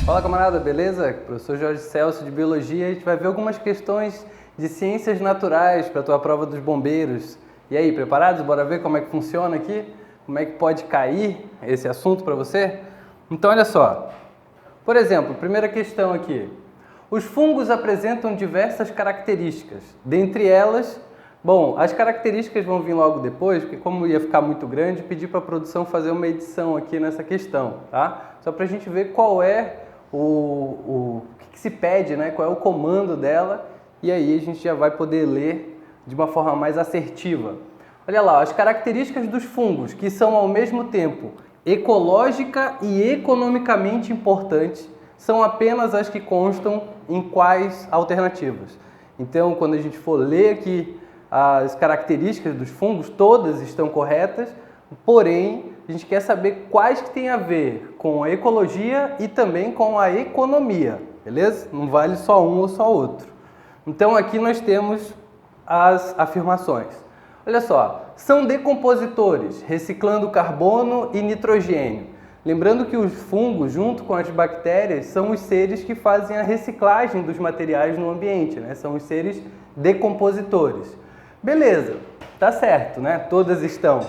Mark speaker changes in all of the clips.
Speaker 1: Fala camarada, beleza? Professor Jorge Celso de Biologia. A gente vai ver algumas questões de ciências naturais para a tua prova dos bombeiros. E aí, preparados? Bora ver como é que funciona aqui? Como é que pode cair esse assunto para você? Então olha só, por exemplo, primeira questão aqui. Os fungos apresentam diversas características, dentre elas, bom, as características vão vir logo depois, porque como ia ficar muito grande, pedi para a produção fazer uma edição aqui nessa questão, tá? Só para a gente ver qual é o que se pede, né? Qual é o comando dela, e aí a gente já vai poder ler de uma forma mais assertiva. Olha lá, as características dos fungos, que são ao mesmo tempo ecológica e economicamente importantes, são apenas as que constam em quais alternativas. Então, quando a gente for ler aqui as características dos fungos, todas estão corretas, porém, a gente quer saber quais que têm a ver com a ecologia e também com a economia, beleza? Não vale só um ou só outro. Então, aqui nós temos as afirmações. Olha só, são decompositores, reciclando carbono e nitrogênio. Lembrando que os fungos, junto com as bactérias, são os seres que fazem a reciclagem dos materiais no ambiente, né? São os seres decompositores. Beleza, tá certo, né? Todas estão.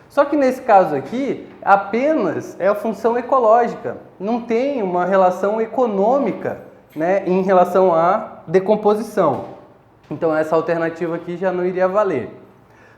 Speaker 1: Só que nesse caso aqui, apenas é a função ecológica, não tem uma relação econômica, né, em relação à decomposição. Então essa alternativa aqui já não iria valer.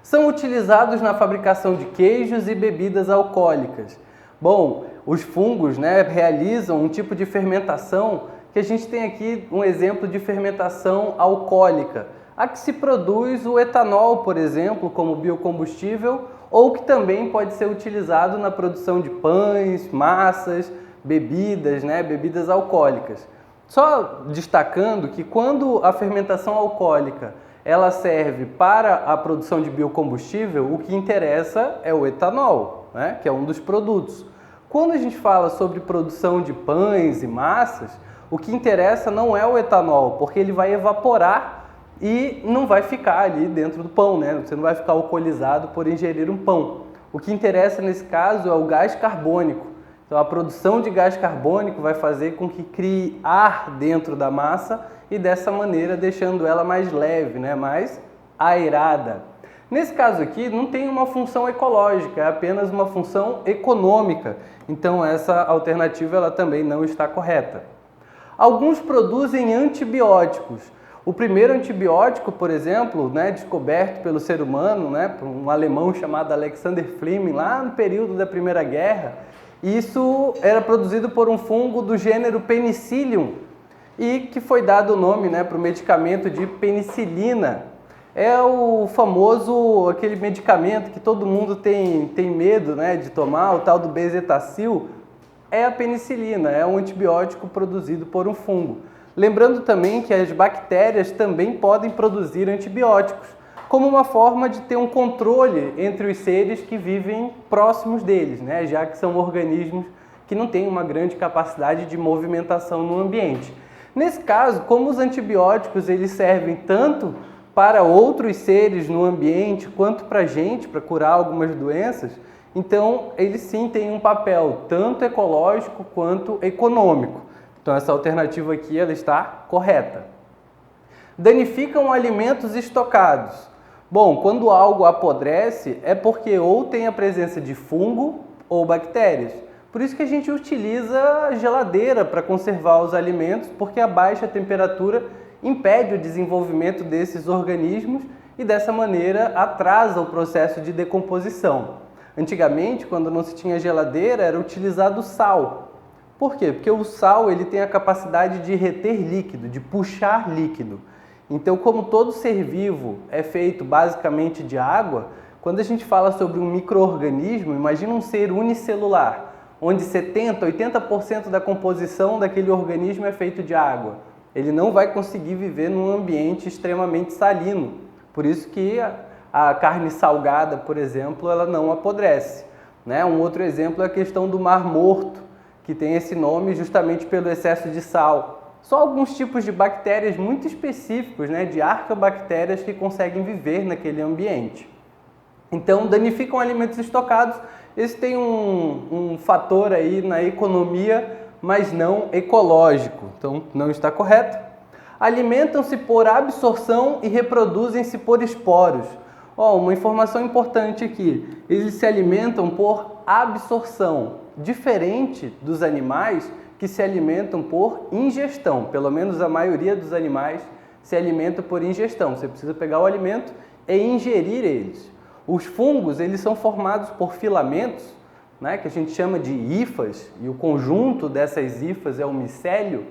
Speaker 1: São utilizados na fabricação de queijos e bebidas alcoólicas. Bom, os fungos, né, realizam um tipo de fermentação que a gente tem aqui um exemplo de fermentação alcoólica. A que se produz o etanol, por exemplo, como biocombustível, ou que também pode ser utilizado na produção de pães, massas, bebidas, né, bebidas alcoólicas. Só destacando que quando a fermentação alcoólica ela serve para a produção de biocombustível, o que interessa é o etanol, né, que é um dos produtos. Quando a gente fala sobre produção de pães e massas, o que interessa não é o etanol, porque ele vai evaporar e não vai ficar ali dentro do pão, né? Você não vai ficar alcoolizado por ingerir um pão. O que interessa nesse caso é o gás carbônico. Então a produção de gás carbônico vai fazer com que crie ar dentro da massa e dessa maneira deixando ela mais leve, né? Mais aerada. Nesse caso aqui não tem uma função ecológica, é apenas uma função econômica. Então essa alternativa ela também não está correta. Alguns produzem antibióticos. O primeiro antibiótico, por exemplo, né, descoberto pelo ser humano, né, por um alemão chamado Alexander Fleming, lá no período da Primeira Guerra, isso era produzido por um fungo do gênero Penicillium e que foi dado o nome, né, para o medicamento de penicilina. É o famoso, aquele medicamento que todo mundo tem medo, né, de tomar, o tal do bezetacil, é a penicilina, é um antibiótico produzido por um fungo. Lembrando também que as bactérias também podem produzir antibióticos, como uma forma de ter um controle entre os seres que vivem próximos deles, né? Já que são organismos que não têm uma grande capacidade de movimentação no ambiente. Nesse caso, como os antibióticos eles servem tanto para outros seres no ambiente quanto para a gente, para curar algumas doenças, então eles sim têm um papel tanto ecológico quanto econômico. Então essa alternativa aqui ela está correta. Danificam alimentos estocados. Bom, quando algo apodrece é porque ou tem a presença de fungo ou bactérias. Por isso que a gente utiliza a geladeira para conservar os alimentos, porque a baixa temperatura impede o desenvolvimento desses organismos e dessa maneira atrasa o processo de decomposição. Antigamente, quando não se tinha geladeira, era utilizado sal. Por quê? Porque o sal ele tem a capacidade de reter líquido, de puxar líquido. Então, como todo ser vivo é feito basicamente de água, quando a gente fala sobre um micro-organismo, imagina um ser unicelular, onde 70%, 80% da composição daquele organismo é feito de água. Ele não vai conseguir viver num ambiente extremamente salino. Por isso que a carne salgada, por exemplo, ela não apodrece, né? Um outro exemplo é a questão do Mar Morto, que tem esse nome justamente pelo excesso de sal. Só alguns tipos de bactérias muito específicos, né, de arqueobactérias que conseguem viver naquele ambiente. Então, danificam alimentos estocados. Esse tem um fator aí na economia mas não ecológico. Então, não está correto. Alimentam-se por absorção e reproduzem-se por esporos. Uma informação importante aqui. Eles se alimentam por absorção, diferente dos animais que se alimentam por ingestão. Pelo menos a maioria dos animais se alimenta por ingestão. Você precisa pegar o alimento e ingerir eles. Os fungos, eles são formados por filamentos, né, que a gente chama de hifas, e o conjunto dessas hifas é o micélio,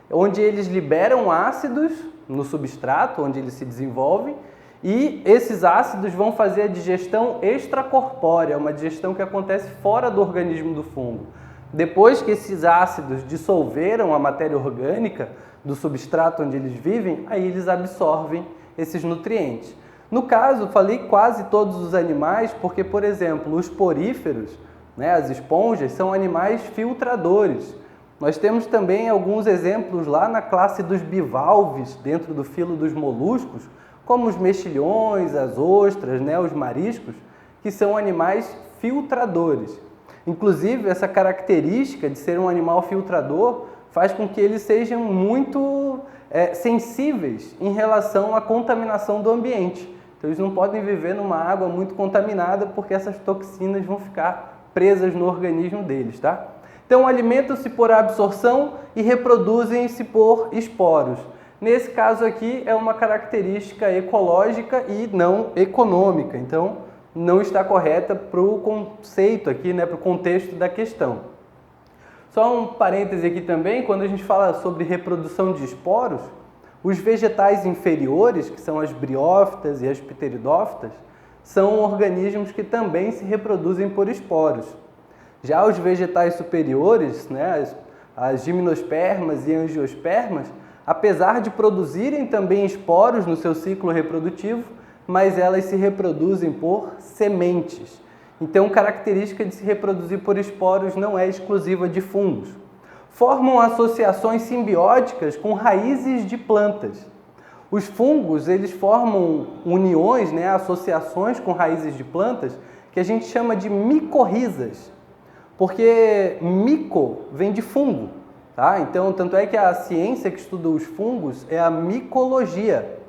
Speaker 1: onde eles liberam ácidos no substrato, onde eles se desenvolvem, e esses ácidos vão fazer a digestão extracorpórea, uma digestão que acontece fora do organismo do fungo. Depois que esses ácidos dissolveram a matéria orgânica do substrato onde eles vivem, aí eles absorvem esses nutrientes. No caso, falei quase todos os animais, porque, por exemplo, os poríferos, né, as esponjas, são animais filtradores. Nós temos também alguns exemplos lá na classe dos bivalves, dentro do filo dos moluscos, como os mexilhões, as ostras, né, os mariscos, que são animais filtradores. Inclusive, essa característica de ser um animal filtrador faz com que eles sejam muito sensíveis em relação à contaminação do ambiente. Então, eles não podem viver numa água muito contaminada porque essas toxinas vão ficar presas no organismo deles, tá? Então, alimentam-se por absorção e reproduzem-se por esporos. Nesse caso aqui, é uma característica ecológica e não econômica. Então, não está correta para o conceito aqui, né, para o contexto da questão. Só um parêntese aqui também, quando a gente fala sobre reprodução de esporos, os vegetais inferiores, que são as briófitas e as pteridófitas, são organismos que também se reproduzem por esporos. Já os vegetais superiores, né, as gimnospermas e angiospermas, apesar de produzirem também esporos no seu ciclo reprodutivo, mas elas se reproduzem por sementes. Então, característica de se reproduzir por esporos não é exclusiva de fungos. Formam associações simbióticas com raízes de plantas. Os fungos, eles formam uniões, né, associações com raízes de plantas, que a gente chama de micorrizas, porque mico vem de fungo, tá? Então, tanto é que a ciência que estuda os fungos é a micologia.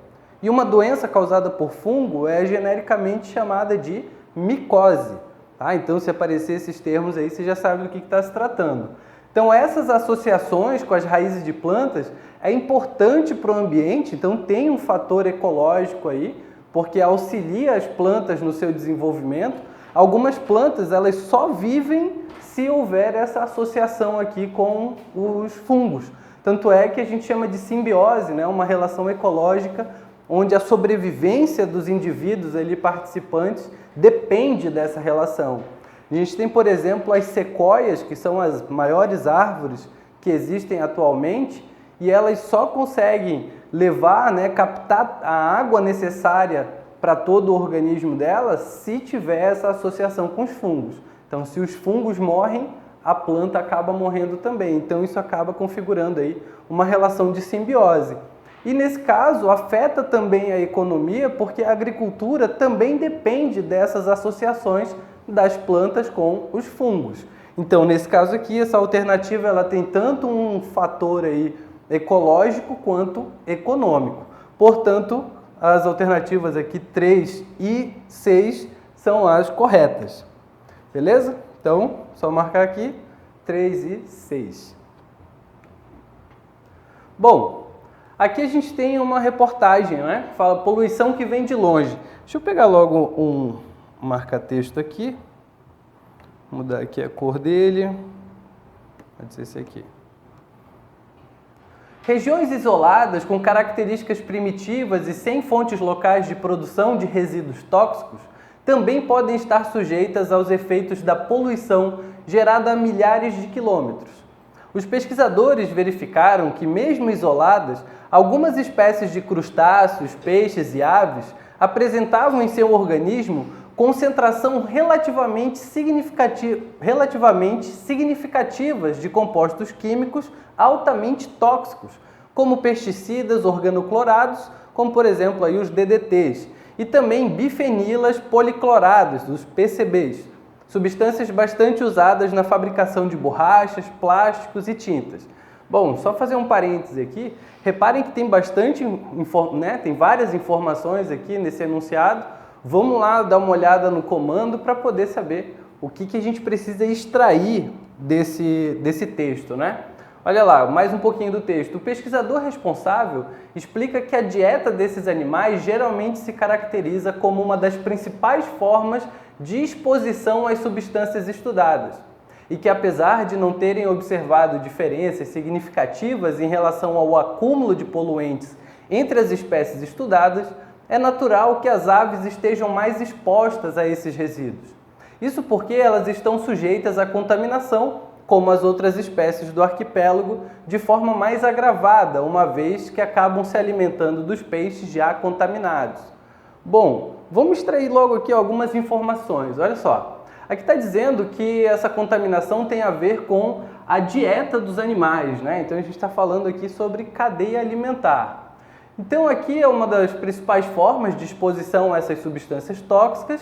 Speaker 1: E uma doença causada por fungo é genericamente chamada de micose, tá? Então, se aparecer esses termos aí, você já sabe do que está se tratando. Então, essas associações com as raízes de plantas é importante para o ambiente, então tem um fator ecológico aí, porque auxilia as plantas no seu desenvolvimento. Algumas plantas, elas só vivem se houver essa associação aqui com os fungos. Tanto é que a gente chama de simbiose, né? Uma relação ecológica onde a sobrevivência dos indivíduos ali participantes depende dessa relação. A gente tem, por exemplo, as sequoias, que são as maiores árvores que existem atualmente, e elas só conseguem levar, né, captar a água necessária para todo o organismo delas se tiver essa associação com os fungos. Então, se os fungos morrem, a planta acaba morrendo também. Então, isso acaba configurando aí uma relação de simbiose. E nesse caso, afeta também a economia, porque a agricultura também depende dessas associações das plantas com os fungos. Então, nesse caso aqui, essa alternativa ela tem tanto um fator aí ecológico quanto econômico. Portanto, as alternativas aqui 3 e 6 são as corretas. Beleza? Então, só marcar aqui 3 e 6. Bom, aqui a gente tem uma reportagem, né? Fala poluição que vem de longe. Deixa eu pegar logo um marca-texto aqui. Vou mudar aqui a cor dele. Pode ser esse aqui. Regiões isoladas com características primitivas e sem fontes locais de produção de resíduos tóxicos também podem estar sujeitas aos efeitos da poluição gerada a milhares de quilômetros. Os pesquisadores verificaram que, mesmo isoladas, algumas espécies de crustáceos, peixes e aves apresentavam em seu organismo concentração relativamente significativas de compostos químicos altamente tóxicos, como pesticidas organoclorados, como por exemplo aí os DDTs, e também bifenilas policloradas, os PCBs. substâncias bastante usadas na fabricação de borrachas, plásticos e tintas. Bom, só fazer um parêntese aqui, reparem que tem tem várias informações aqui nesse enunciado. Vamos lá dar uma olhada no comando para poder saber o que a gente precisa extrair desse texto, né? Olha lá, mais um pouquinho do texto. O pesquisador responsável explica que a dieta desses animais geralmente se caracteriza como uma das principais formas de exposição às substâncias estudadas e que, apesar de não terem observado diferenças significativas em relação ao acúmulo de poluentes entre as espécies estudadas, é natural que as aves estejam mais expostas a esses resíduos. Isso porque elas estão sujeitas à contaminação, como as outras espécies do arquipélago, de forma mais agravada, uma vez que acabam se alimentando dos peixes já contaminados. Bom, vamos extrair logo aqui algumas informações. Olha só, aqui está dizendo que essa contaminação tem a ver com a dieta dos animais, né? Então a gente está falando aqui sobre cadeia alimentar. Então aqui é uma das principais formas de exposição a essas substâncias tóxicas.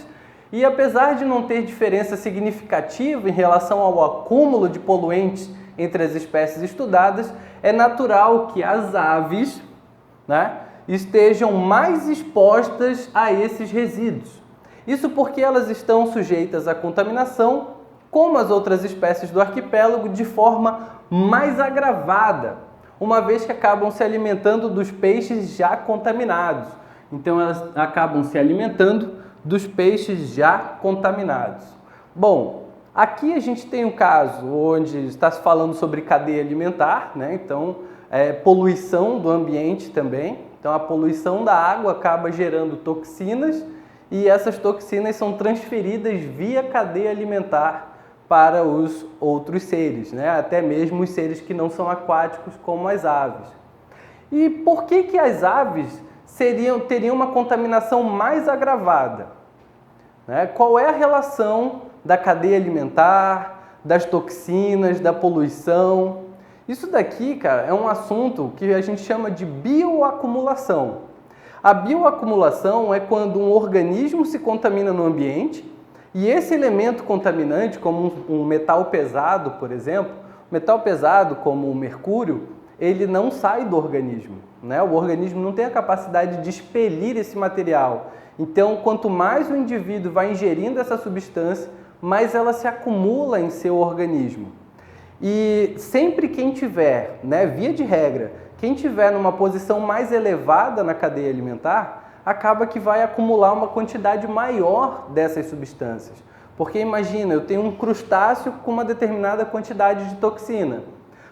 Speaker 1: E apesar de não ter diferença significativa em relação ao acúmulo de poluentes entre as espécies estudadas, é natural que as aves, né, estejam mais expostas a esses resíduos. Isso porque elas estão sujeitas à contaminação, como as outras espécies do arquipélago, de forma mais agravada, uma vez que acabam se alimentando dos peixes já contaminados. Então elas acabam se alimentando dos peixes já contaminados. Bom, aqui a gente tem um caso onde está se falando sobre cadeia alimentar, né? Então, poluição do ambiente também. Então, a poluição da água acaba gerando toxinas e essas toxinas são transferidas via cadeia alimentar para os outros seres, né? Até mesmo os seres que não são aquáticos, como as aves. E por que as aves teriam uma contaminação mais agravada? Né? Qual é a relação da cadeia alimentar, das toxinas, da poluição? Isso daqui, cara, é um assunto que a gente chama de bioacumulação. A bioacumulação é quando um organismo se contamina no ambiente e esse elemento contaminante, como um metal pesado, por exemplo, metal pesado como o mercúrio, ele não sai do organismo, né? O organismo não tem a capacidade de expelir esse material. Então, quanto mais o indivíduo vai ingerindo essa substância, mais ela se acumula em seu organismo. E sempre quem tiver, né, via de regra, quem tiver numa posição mais elevada na cadeia alimentar, acaba que vai acumular uma quantidade maior dessas substâncias. Porque imagina, eu tenho um crustáceo com uma determinada quantidade de toxina.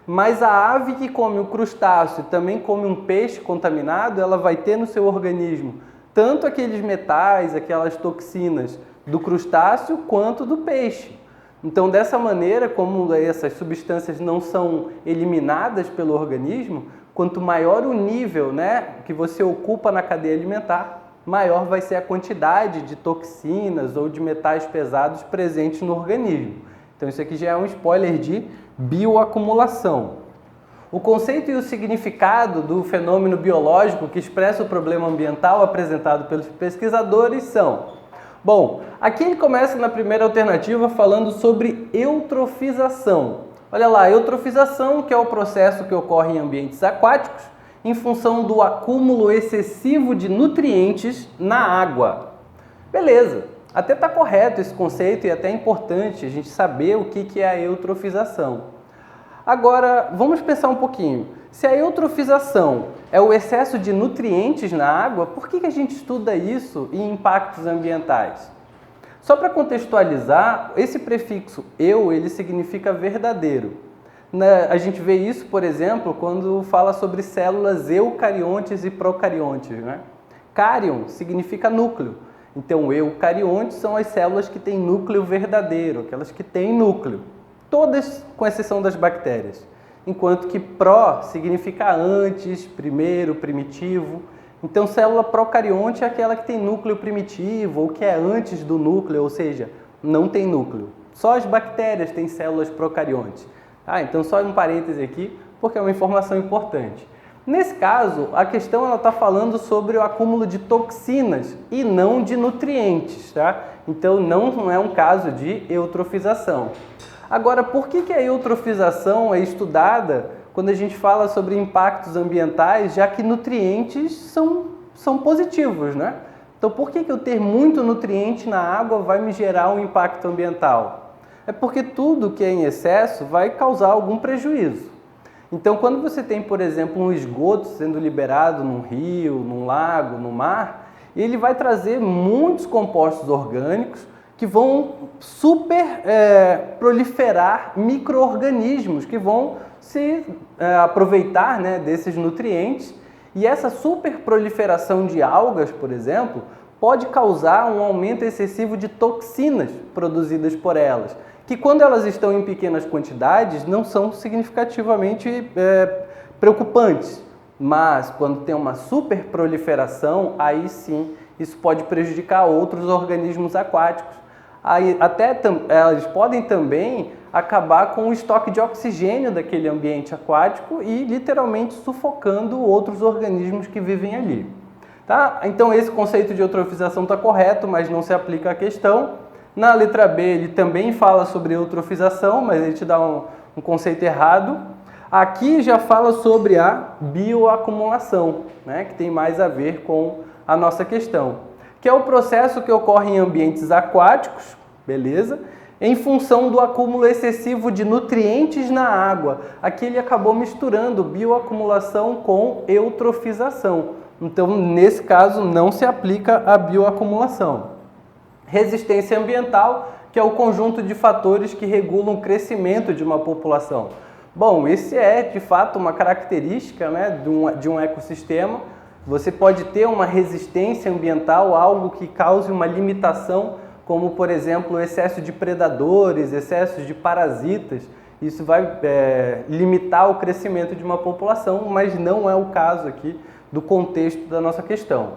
Speaker 1: Mas a ave que come o crustáceo e também come um peixe contaminado, ela vai ter no seu organismo tanto aqueles metais, aquelas toxinas do crustáceo, quanto do peixe. Então, dessa maneira, como essas substâncias não são eliminadas pelo organismo, quanto maior o nível, né, que você ocupa na cadeia alimentar, maior vai ser a quantidade de toxinas ou de metais pesados presentes no organismo. Então, isso aqui já é um spoiler de bioacumulação. O conceito e o significado do fenômeno biológico que expressa o problema ambiental apresentado pelos pesquisadores são... Bom, aqui ele começa na primeira alternativa falando sobre eutrofização. Olha lá, eutrofização, que é o processo que ocorre em ambientes aquáticos em função do acúmulo excessivo de nutrientes na água. Beleza, até está correto esse conceito e até é importante a gente saber o que é a eutrofização. Agora, vamos pensar um pouquinho. Se a eutrofização é o excesso de nutrientes na água, por que a gente estuda isso em impactos ambientais? Só para contextualizar, esse prefixo eu, ele significa verdadeiro. A gente vê isso, por exemplo, quando fala sobre células eucariontes e procariontes, né? Cárion significa núcleo. Então, eucariontes são as células que têm núcleo verdadeiro, aquelas que têm núcleo. Todas com exceção das bactérias. Enquanto que pró significa antes, primeiro, primitivo. Então, célula procarionte é aquela que tem núcleo primitivo ou que é antes do núcleo, ou seja, não tem núcleo. Só as bactérias têm células procariontes. Então, só um parêntese aqui, porque é uma informação importante. Nesse caso, a questão está falando sobre o acúmulo de toxinas e não de nutrientes, tá? Então não é um caso de eutrofização. Agora, por que a eutrofização é estudada quando a gente fala sobre impactos ambientais, já que nutrientes são positivos, né? Então, por que eu ter muito nutriente na água vai me gerar um impacto ambiental? É porque tudo que é em excesso vai causar algum prejuízo. Então, quando você tem, por exemplo, um esgoto sendo liberado num rio, num lago, no mar, ele vai trazer muitos compostos orgânicos que vão proliferar micro-organismos que vão se aproveitar, né, desses nutrientes. E essa superproliferação de algas, por exemplo, pode causar um aumento excessivo de toxinas produzidas por elas, que quando elas estão em pequenas quantidades não são significativamente preocupantes, mas quando tem uma superproliferação, aí sim isso pode prejudicar outros organismos aquáticos. Aí, elas podem também acabar com o estoque de oxigênio daquele ambiente aquático e literalmente sufocando outros organismos que vivem ali. Tá? Então esse conceito de eutrofização está correto, mas não se aplica à questão. Na letra B ele também fala sobre eutrofização, mas ele te dá um conceito errado. Aqui já fala sobre a bioacumulação, né, que tem mais a ver com a nossa questão, que é o processo que ocorre em ambientes aquáticos, beleza? Em função do acúmulo excessivo de nutrientes na água. Aqui ele acabou misturando bioacumulação com eutrofização. Então, nesse caso, não se aplica a bioacumulação. Resistência ambiental, que é o conjunto de fatores que regulam o crescimento de uma população. Bom, esse é, de fato, uma característica, né, de um ecossistema. Você pode ter uma resistência ambiental, algo que cause uma limitação, como, por exemplo, o excesso de predadores, excessos de parasitas. Isso vai limitar o crescimento de uma população, mas não é o caso aqui do contexto da nossa questão.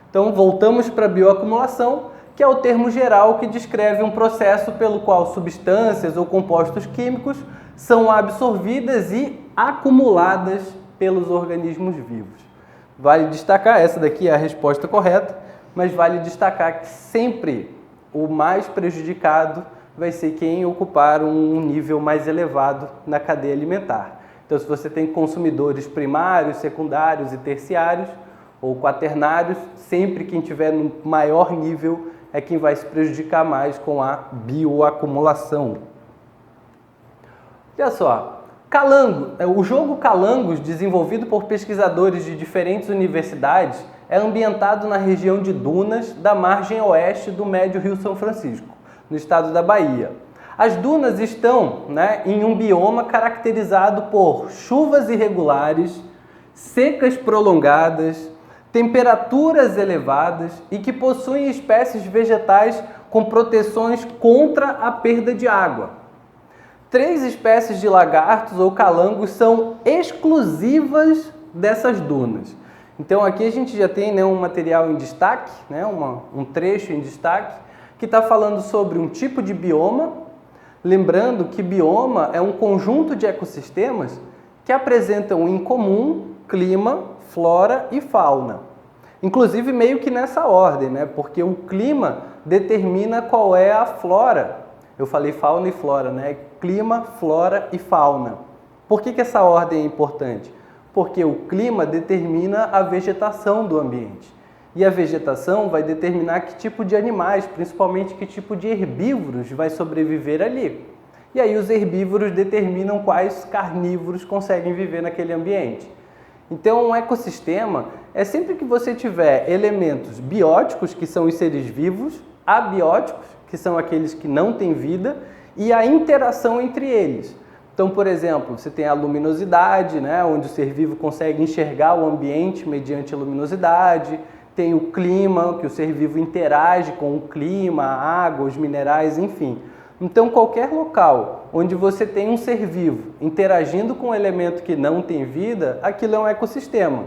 Speaker 1: Então, voltamos para a bioacumulação, que é o termo geral que descreve um processo pelo qual substâncias ou compostos químicos são absorvidas e acumuladas pelos organismos vivos. Vale destacar, essa daqui é a resposta correta, mas vale destacar que sempre o mais prejudicado vai ser quem ocupar um nível mais elevado na cadeia alimentar. Então, se você tem consumidores primários, secundários e terciários, ou quaternários, sempre quem tiver no maior nível é quem vai se prejudicar mais com a bioacumulação. Olha só, Calango, o jogo Calangos, desenvolvido por pesquisadores de diferentes universidades, é ambientado na região de dunas da margem oeste do médio Rio São Francisco, no estado da Bahia. As dunas estão, né, em um bioma caracterizado por chuvas irregulares, secas prolongadas, temperaturas elevadas e que possuem espécies vegetais com proteções contra a perda de água. 3 espécies de lagartos ou calangos são exclusivas dessas dunas. Então aqui a gente já tem, né, um material em destaque, né, um trecho em destaque, que está falando sobre um tipo de bioma. Lembrando que bioma é um conjunto de ecossistemas que apresentam em comum clima, flora e fauna. Inclusive meio que nessa ordem, né? Porque o clima determina qual é a flora. Eu falei fauna e flora, né? Clima, flora e fauna. Por que essa ordem é importante? Porque o clima determina a vegetação do ambiente. E a vegetação vai determinar que tipo de animais, principalmente que tipo de herbívoros vai sobreviver ali. E aí os herbívoros determinam quais carnívoros conseguem viver naquele ambiente. Então, um ecossistema é sempre que você tiver elementos bióticos, que são os seres vivos, abióticos, que são aqueles que não têm vida, e a interação entre eles. Então, por exemplo, você tem a luminosidade, né, onde o ser vivo consegue enxergar o ambiente mediante a luminosidade. Tem o clima, que o ser vivo interage com o clima, a água, os minerais, enfim. Então, qualquer local onde você tem um ser vivo interagindo com um elemento que não tem vida, aquilo é um ecossistema.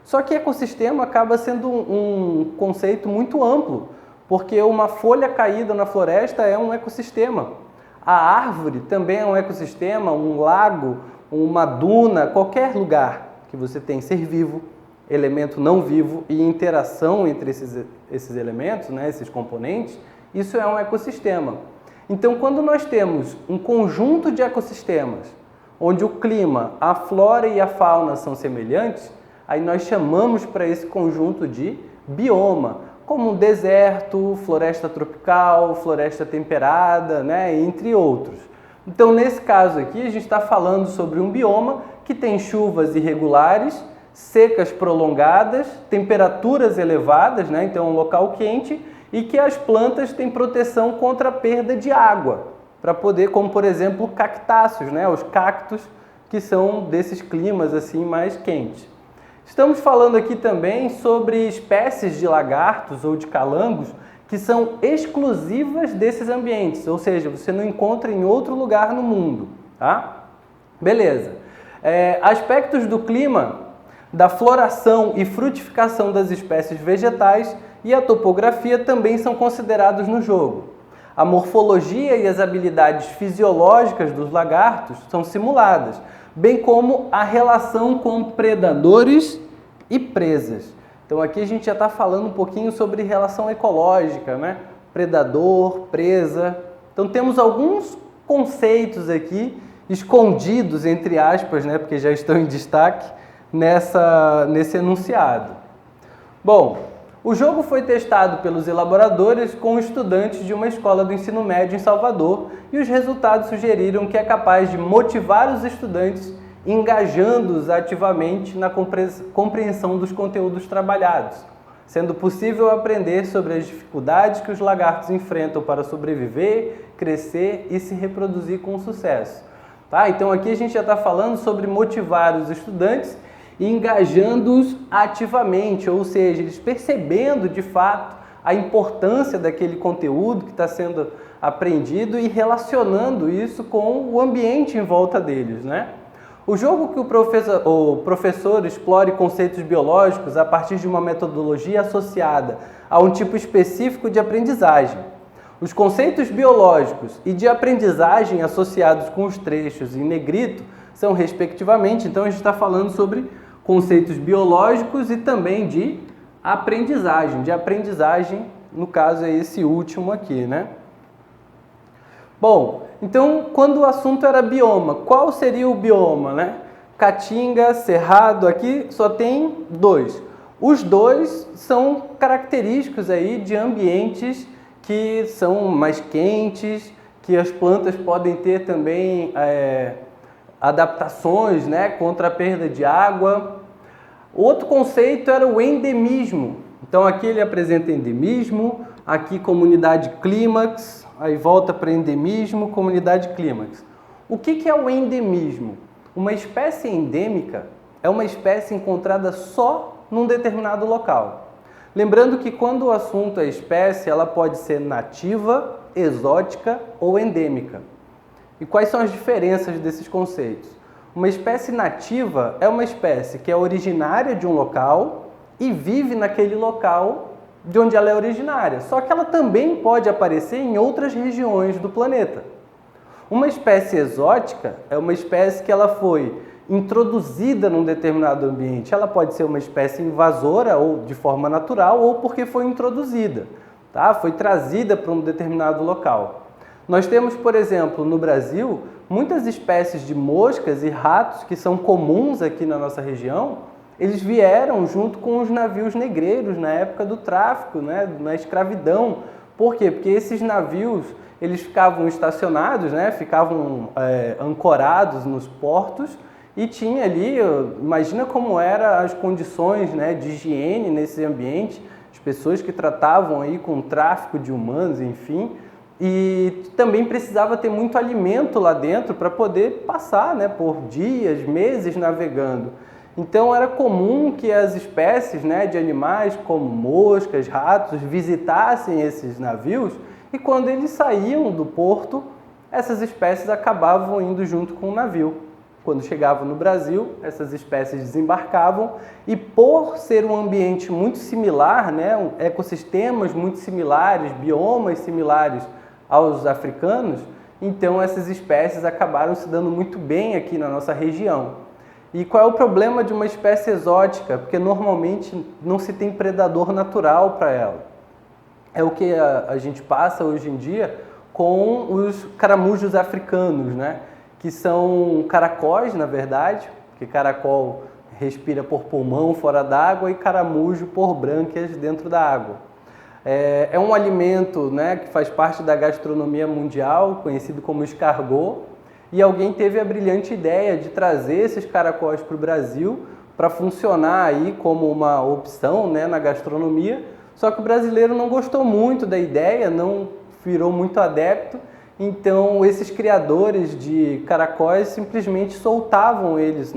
Speaker 1: Só que ecossistema acaba sendo um conceito muito amplo, porque uma folha caída na floresta é um ecossistema. A árvore também é um ecossistema, um lago, uma duna, qualquer lugar que você tem ser vivo, elemento não vivo e interação entre esses elementos, né, esses componentes, isso é um ecossistema. Então, quando nós temos um conjunto de ecossistemas, onde o clima, a flora e a fauna são semelhantes, aí nós chamamos para esse conjunto de bioma, como um deserto, floresta tropical, floresta temperada, né, entre outros. Então, nesse caso aqui, a gente está falando sobre um bioma que tem chuvas irregulares, secas prolongadas, temperaturas elevadas, né, então é um local quente, e que as plantas têm proteção contra a perda de água, para poder, como por exemplo, cactáceos, né, os cactos, que são desses climas assim mais quentes. Estamos falando aqui também sobre espécies de lagartos ou de calangos que são exclusivas desses ambientes, ou seja, você não encontra em outro lugar no mundo, tá? Beleza. Aspectos do clima, da floração e frutificação das espécies vegetais e a topografia também são considerados no jogo. A morfologia e as habilidades fisiológicas dos lagartos são simuladas, bem como a relação com predadores e presas. Então aqui a gente já está falando um pouquinho sobre relação ecológica, né? Predador, presa. Então temos alguns conceitos aqui escondidos, entre aspas, né? Porque já estão em destaque nesse enunciado. Bom, o jogo foi testado pelos elaboradores com estudantes de uma escola do ensino médio em Salvador e os resultados sugeriram que é capaz de motivar os estudantes, engajando-os ativamente na compreensão dos conteúdos trabalhados, sendo possível aprender sobre as dificuldades que os lagartos enfrentam para sobreviver, crescer e se reproduzir com sucesso. Tá? Então aqui a gente já está falando sobre motivar os estudantes e engajando-os ativamente, ou seja, eles percebendo de fato a importância daquele conteúdo que está sendo aprendido e relacionando isso com o ambiente em volta deles, né? O jogo que o professor explore conceitos biológicos a partir de uma metodologia associada a um tipo específico de aprendizagem. Os conceitos biológicos e de aprendizagem associados com os trechos em negrito são respectivamente, então a gente está falando sobre conceitos biológicos e também de aprendizagem. No caso é esse último aqui, né? Bom, então quando o assunto era bioma, qual seria o bioma, né? Caatinga, Cerrado, aqui só tem dois. Os dois são característicos aí de ambientes que são mais quentes, que as plantas podem ter também adaptações, né, contra a perda de água. Outro conceito era o endemismo. Então aqui ele apresenta endemismo, aqui comunidade clímax, aí volta para endemismo, comunidade clímax. O que é o endemismo? Uma espécie endêmica é uma espécie encontrada só num determinado local. Lembrando que quando o assunto é espécie, ela pode ser nativa, exótica ou endêmica. E quais são as diferenças desses conceitos? Uma espécie nativa é uma espécie que é originária de um local e vive naquele local de onde ela é originária, só que ela também pode aparecer em outras regiões do planeta. Uma espécie exótica é uma espécie que ela foi introduzida num determinado ambiente. Ela pode ser uma espécie invasora ou de forma natural ou porque foi introduzida, tá? Foi trazida para um determinado local. Nós temos, por exemplo, no Brasil, muitas espécies de moscas e ratos que são comuns aqui na nossa região. Eles vieram junto com os navios negreiros na época do tráfico, né, na escravidão. Por quê? Porque esses navios eles ficavam estacionados, né, ficavam ancorados nos portos e tinha ali, imagina como eram as condições, né, de higiene nesse ambiente, as pessoas que tratavam aí com tráfico de humanos, enfim, e também precisava ter muito alimento lá dentro para poder passar, né, por dias, meses navegando. Então era comum que as espécies, né, de animais como moscas, ratos, visitassem esses navios e quando eles saíam do porto, essas espécies acabavam indo junto com o navio. Quando chegavam no Brasil, essas espécies desembarcavam e por ser um ambiente muito similar, né, ecossistemas muito similares, biomas similares aos africanos, então essas espécies acabaram se dando muito bem aqui na nossa região. E qual é o problema de uma espécie exótica? Porque normalmente não se tem predador natural para ela. É o que a gente passa hoje em dia com os caramujos africanos, né? Que são caracóis, na verdade, porque caracol respira por pulmão fora d'água e caramujo por brânquias dentro da água. É um alimento, né, que faz parte da gastronomia mundial, conhecido como escargot, e alguém teve a brilhante ideia de trazer esses caracóis para o Brasil para funcionar aí como uma opção, né, na gastronomia, só que o brasileiro não gostou muito da ideia, não virou muito adepto, então esses criadores de caracóis simplesmente soltaram eles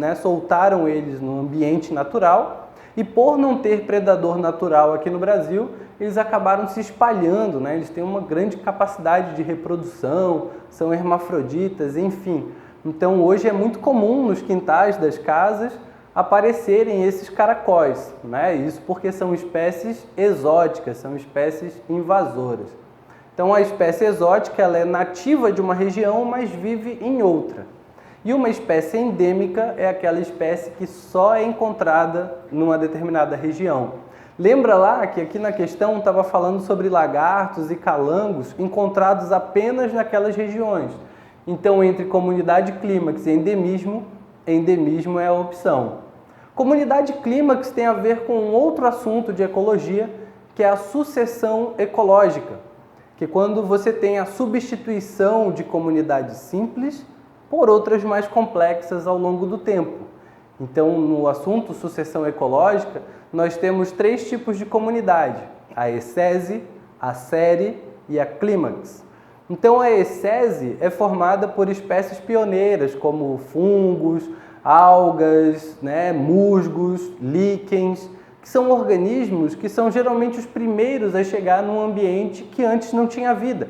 Speaker 1: no ambiente natural, e por não ter predador natural aqui no Brasil, eles acabaram se espalhando, né? Eles têm uma grande capacidade de reprodução, são hermafroditas, enfim. Então hoje é muito comum nos quintais das casas aparecerem esses caracóis, né? Isso porque são espécies exóticas, são espécies invasoras. Então a espécie exótica ela é nativa de uma região, mas vive em outra. E uma espécie endêmica é aquela espécie que só é encontrada numa determinada região. Lembra lá que aqui na questão estava falando sobre lagartos e calangos encontrados apenas naquelas regiões. Então, entre comunidade clímax e endemismo, endemismo é a opção. Comunidade clímax tem a ver com outro assunto de ecologia, que é a sucessão ecológica, que é quando você tem a substituição de comunidades simples por outras mais complexas ao longo do tempo. Então, no assunto sucessão ecológica, nós temos 3 tipos de comunidade: a ecese, a série e a clímax. Então, a ecese é formada por espécies pioneiras, como fungos, algas, né, musgos, líquens, que são organismos que são geralmente os primeiros a chegar num ambiente que antes não tinha vida,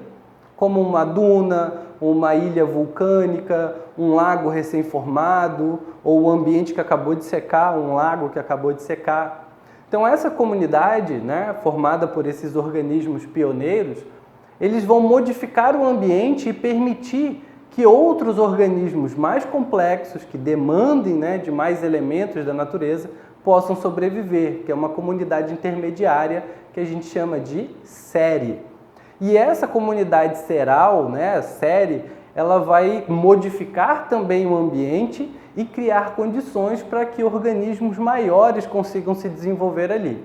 Speaker 1: como uma duna, uma ilha vulcânica, um lago recém-formado, ou um ambiente que acabou de secar, um lago que acabou de secar. Então essa comunidade, né, formada por esses organismos pioneiros, eles vão modificar o ambiente e permitir que outros organismos mais complexos, que demandem, né, de mais elementos da natureza, possam sobreviver, que é uma comunidade intermediária que a gente chama de série. E essa comunidade seral, né, a série, ela vai modificar também o ambiente e criar condições para que organismos maiores consigam se desenvolver ali.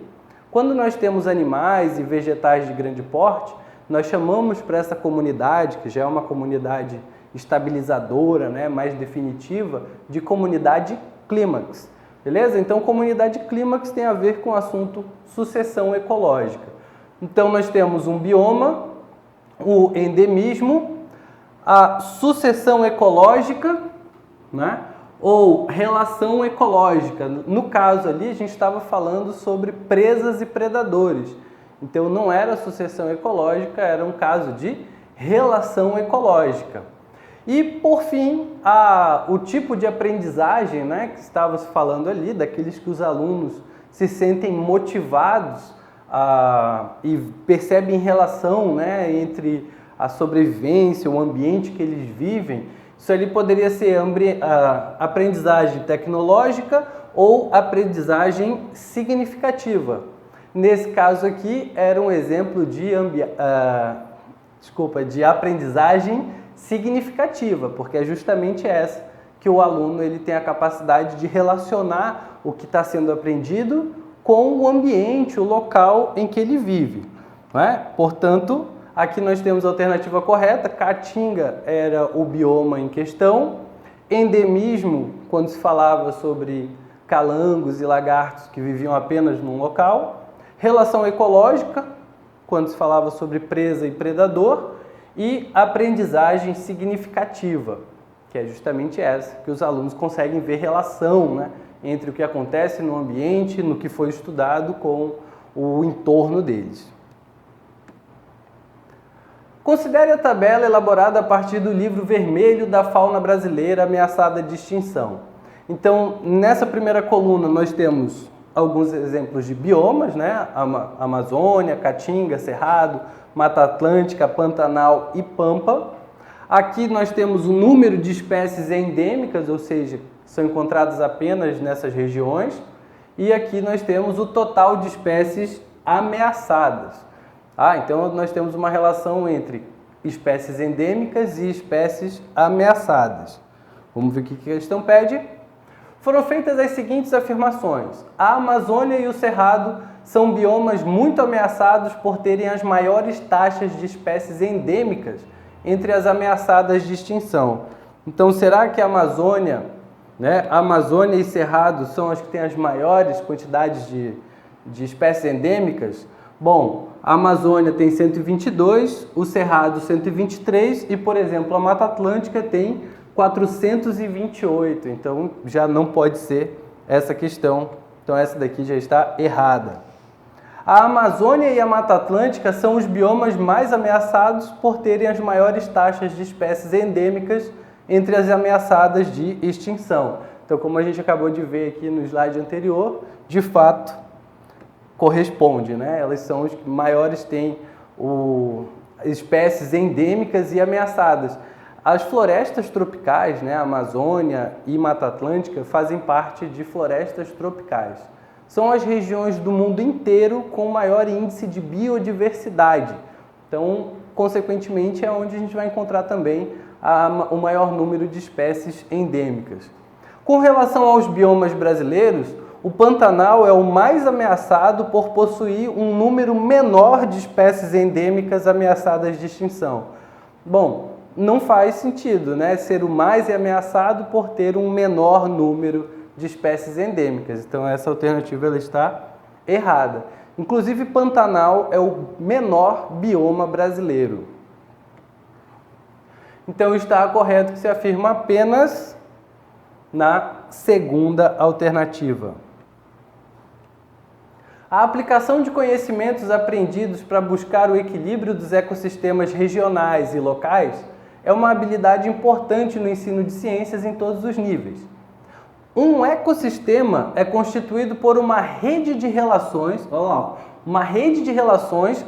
Speaker 1: Quando nós temos animais e vegetais de grande porte, nós chamamos para essa comunidade, que já é uma comunidade estabilizadora, né, mais definitiva, de comunidade clímax. Beleza? Então, comunidade clímax tem a ver com o assunto sucessão ecológica. Então, nós temos um bioma, o endemismo, a sucessão ecológica, né? Ou relação ecológica. No caso ali, a gente estava falando sobre presas e predadores. Então, não era sucessão ecológica, era um caso de relação ecológica. E, por fim, o tipo de aprendizagem, né, que estava se falando ali, daqueles que os alunos se sentem motivados e percebem relação, né, entre a sobrevivência, o ambiente que eles vivem. Isso ali poderia ser aprendizagem tecnológica ou aprendizagem significativa. Nesse caso aqui, era um exemplo de aprendizagem significativa, porque é justamente essa que o aluno ele tem a capacidade de relacionar o que está sendo aprendido com o ambiente, o local em que ele vive. Não é? Portanto, aqui nós temos a alternativa correta. Caatinga era o bioma em questão. Endemismo, quando se falava sobre calangos e lagartos que viviam apenas num local. Relação ecológica, quando se falava sobre presa e predador. E aprendizagem significativa, que é justamente essa, que os alunos conseguem ver relação, né, entre o que acontece no ambiente, no que foi estudado, com o entorno deles. Considere a tabela elaborada a partir do livro vermelho da fauna brasileira ameaçada de extinção. Então, nessa primeira coluna nós temos alguns exemplos de biomas, né? Amazônia, Caatinga, Cerrado, Mata Atlântica, Pantanal e Pampa. Aqui nós temos o número de espécies endêmicas, ou seja, são encontradas apenas nessas regiões. E aqui nós temos o total de espécies ameaçadas. Então nós temos uma relação entre espécies endêmicas e espécies ameaçadas. Vamos ver o que a questão pede. Foram feitas as seguintes afirmações. A Amazônia e o Cerrado são biomas muito ameaçados por terem as maiores taxas de espécies endêmicas entre as ameaçadas de extinção. Então, será que a Amazônia e Cerrado são as que têm as maiores quantidades de espécies endêmicas? Bom, a Amazônia tem 122, o Cerrado 123 e, por exemplo, a Mata Atlântica tem 428. Então, já não pode ser essa questão. Então, essa daqui já está errada. A Amazônia e a Mata Atlântica são os biomas mais ameaçados por terem as maiores taxas de espécies endêmicas entre as ameaçadas de extinção. Então, como a gente acabou de ver aqui no slide anterior, de fato, corresponde, né? Elas são os que maiores têm espécies endêmicas e ameaçadas. As florestas tropicais, né, Amazônia e Mata Atlântica, fazem parte de florestas tropicais. São as regiões do mundo inteiro com maior índice de biodiversidade. Então, consequentemente, é onde a gente vai encontrar também o maior número de espécies endêmicas. Com relação aos biomas brasileiros, o Pantanal é o mais ameaçado por possuir um número menor de espécies endêmicas ameaçadas de extinção. Bom, não faz sentido, né, ser o mais ameaçado por ter um menor número de espécies endêmicas. Então, essa alternativa ela está errada. Inclusive, Pantanal é o menor bioma brasileiro. Então, está correto que se afirma apenas na segunda alternativa. A aplicação de conhecimentos aprendidos para buscar o equilíbrio dos ecossistemas regionais e locais é uma habilidade importante no ensino de ciências em todos os níveis. Um ecossistema é constituído por uma rede de relações,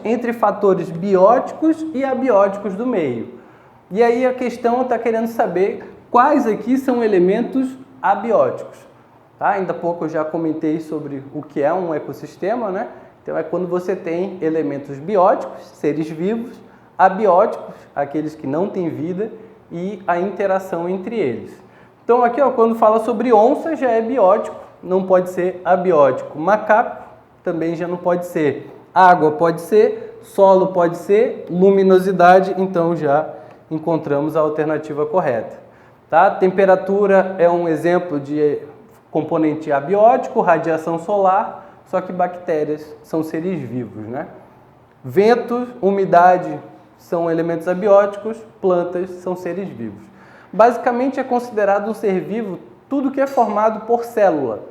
Speaker 1: entre fatores bióticos e abióticos do meio. E aí a questão está querendo saber quais aqui são elementos abióticos. Ainda há pouco eu já comentei sobre o que é um ecossistema, né? Então é quando você tem elementos bióticos, seres vivos, abióticos, aqueles que não têm vida, e a interação entre eles. Então aqui, quando fala sobre onça, já é biótico, não pode ser abiótico. Macaco também já não pode ser. Água pode ser, solo pode ser, luminosidade, então já encontramos a alternativa correta. Tá? Temperatura é um exemplo de componente abiótico, radiação solar, só que bactérias são seres vivos, né? Vento, umidade são elementos abióticos, plantas são seres vivos. Basicamente é considerado um ser vivo tudo que é formado por célula.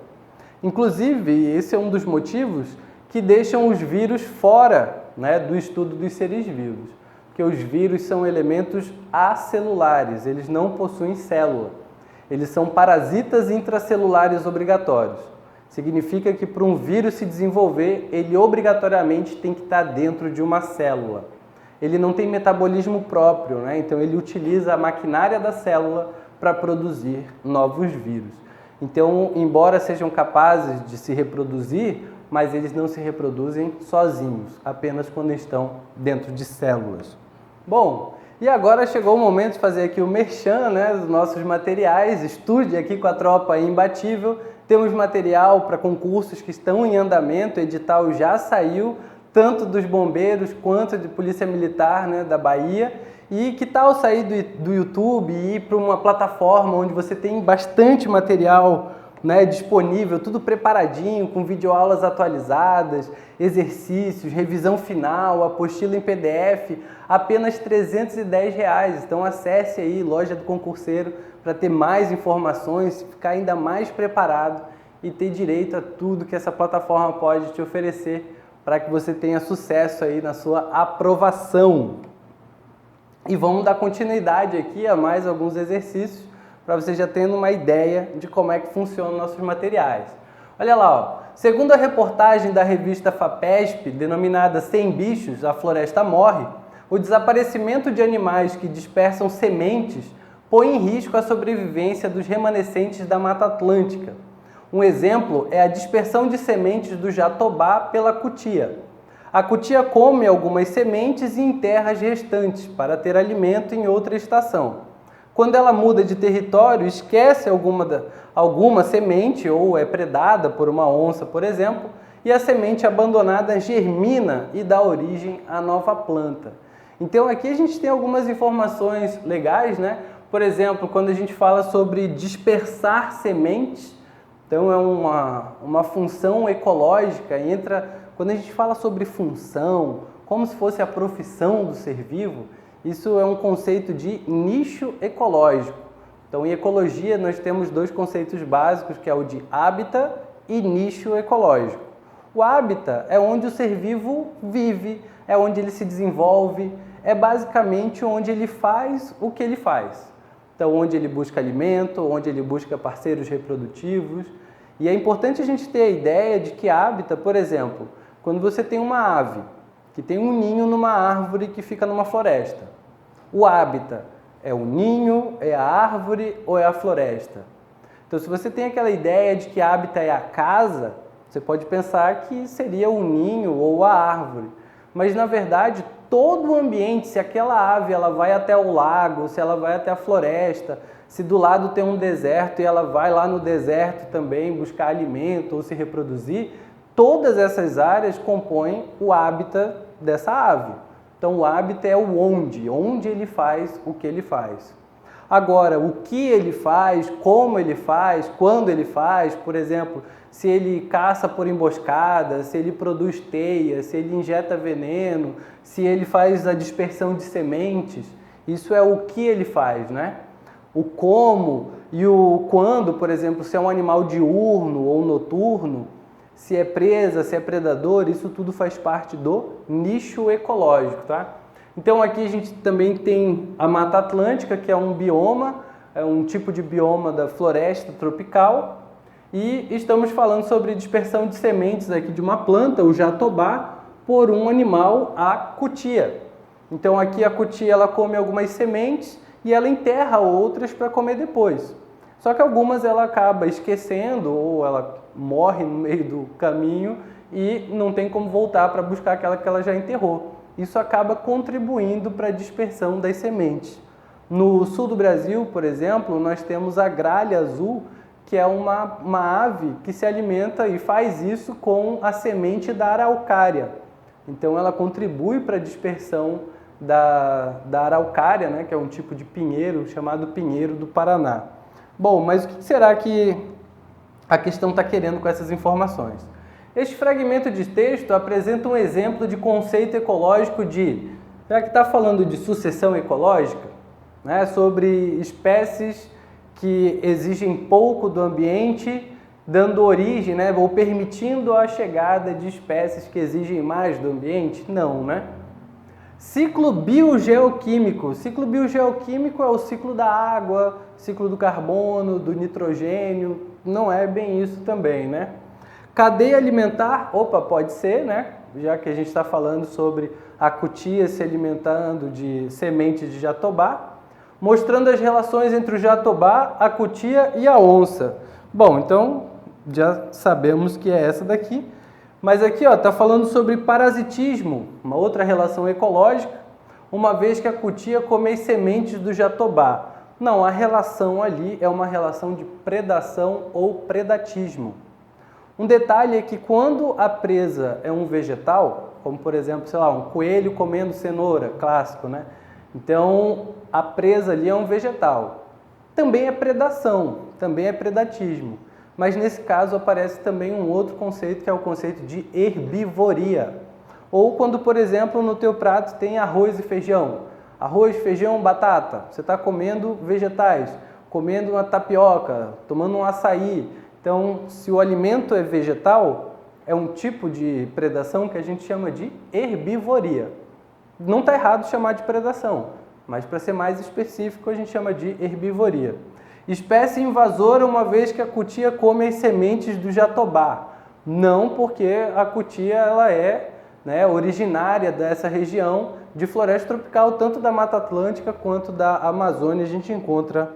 Speaker 1: Inclusive, esse é um dos motivos que deixam os vírus fora, né, do estudo dos seres vivos. Porque os vírus são elementos acelulares, eles não possuem célula. Eles são parasitas intracelulares obrigatórios. Significa que para um vírus se desenvolver, ele obrigatoriamente tem que estar dentro de uma célula. Ele não tem metabolismo próprio, né? Então ele utiliza a maquinária da célula para produzir novos vírus. Então, embora sejam capazes de se reproduzir, mas eles não se reproduzem sozinhos, apenas quando estão dentro de células. Bom, e agora chegou o momento de fazer aqui o merchan, né, dos nossos materiais. Estude aqui com a Tropa Imbatível. Temos material para concursos que estão em andamento, o edital já saiu, tanto dos bombeiros quanto de Polícia Militar, né, da Bahia. E que tal sair do YouTube e ir para uma plataforma onde você tem bastante material, né, disponível, tudo preparadinho, com videoaulas atualizadas, exercícios, revisão final, apostila em PDF, apenas R$ 310. Então acesse aí Loja do Concurseiro para ter mais informações, ficar ainda mais preparado e ter direito a tudo que essa plataforma pode te oferecer para que você tenha sucesso aí na sua aprovação. E vamos dar continuidade aqui a mais alguns exercícios para você já tendo uma ideia de como é que funcionam nossos materiais. Olha lá, ó. Segundo a reportagem da revista FAPESP, denominada 100 bichos, a floresta morre, O desaparecimento de animais que dispersam sementes põe em risco a sobrevivência dos remanescentes da Mata Atlântica. Um exemplo é a dispersão de sementes do jatobá pela cutia. A cutia come algumas sementes e enterra as restantes para ter alimento em outra estação. Quando ela muda de território, esquece alguma semente ou é predada por uma onça, por exemplo, e a semente abandonada germina e dá origem à nova planta. Então aqui a gente tem algumas informações legais, né? Por exemplo, quando a gente fala sobre dispersar sementes, então é uma função ecológica, quando a gente fala sobre função, como se fosse a profissão do ser vivo, isso é um conceito de nicho ecológico. Então em ecologia nós temos dois conceitos básicos, que é o de hábitat e nicho ecológico. O hábitat é onde o ser vivo vive, é onde ele se desenvolve, é basicamente onde ele faz o que ele faz. Então, onde ele busca alimento, onde ele busca parceiros reprodutivos. E é importante a gente ter a ideia de que hábitat, por exemplo, quando você tem uma ave que tem um ninho numa árvore que fica numa floresta, o hábitat é o ninho, é a árvore ou é a floresta? Então, se você tem aquela ideia de que hábitat é a casa, você pode pensar que seria o ninho ou a árvore. Mas, na verdade, todo o ambiente, se aquela ave ela vai até o lago, se ela vai até a floresta, se do lado tem um deserto e ela vai lá no deserto também buscar alimento ou se reproduzir, todas essas áreas compõem o hábitat dessa ave. Então, o hábitat é o onde ele faz o que ele faz. Agora, o que ele faz, como ele faz, quando ele faz, por exemplo, se ele caça por emboscada, se ele produz teia, se ele injeta veneno, se ele faz a dispersão de sementes, isso é o que ele faz, né? O como e o quando, por exemplo, se é um animal diurno ou noturno, se é presa, se é predador, isso tudo faz parte do nicho ecológico, tá? Então aqui a gente também tem a Mata Atlântica, que é um bioma, é um tipo de bioma da floresta tropical, e estamos falando sobre dispersão de sementes aqui de uma planta, o jatobá, por um animal, a cutia. Então aqui a cutia ela come algumas sementes e ela enterra outras para comer depois. Só que algumas ela acaba esquecendo ou ela morre no meio do caminho e não tem como voltar para buscar aquela que ela já enterrou. Isso acaba contribuindo para a dispersão das sementes. No sul do Brasil, por exemplo, nós temos a gralha azul, que é uma ave que se alimenta e faz isso com a semente da araucária. Então ela contribui para a dispersão da araucária, né, que é um tipo de pinheiro chamado pinheiro do Paraná. Bom, mas o que será que a questão está querendo com essas informações? Este fragmento de texto apresenta um exemplo de conceito ecológico já que está falando de sucessão ecológica, né, sobre espécies que exigem pouco do ambiente, dando origem, né, ou permitindo a chegada de espécies que exigem mais do ambiente? Não, né? Ciclo biogeoquímico. Ciclo biogeoquímico é o ciclo da água, ciclo do carbono, do nitrogênio. Não é bem isso também, né? Cadeia alimentar, pode ser, né? Já que a gente está falando sobre a cutia se alimentando de sementes de jatobá, mostrando as relações entre o jatobá, a cutia e a onça. Bom, então já sabemos que é essa daqui. Mas aqui está falando sobre parasitismo, uma outra relação ecológica, uma vez que a cutia come as sementes do jatobá. Não, a relação ali é uma relação de predação ou predatismo. Um detalhe é que quando a presa é um vegetal, como por exemplo, sei lá, um coelho comendo cenoura, clássico, né? Então a presa ali é um vegetal. Também é predação, também é predatismo. Mas nesse caso aparece também um outro conceito, que é o conceito de herbivoria. Ou quando, por exemplo, no teu prato tem arroz e feijão. Arroz, feijão, batata. Você está comendo vegetais, comendo uma tapioca, tomando um açaí. Então, se o alimento é vegetal, é um tipo de predação que a gente chama de herbivoria. Não está errado chamar de predação, mas para ser mais específico a gente chama de herbivoria. Espécie invasora, uma vez que a cutia come as sementes do jatobá. Não, porque a cutia ela é originária dessa região, de floresta tropical, tanto da Mata Atlântica quanto da Amazônia, a gente encontra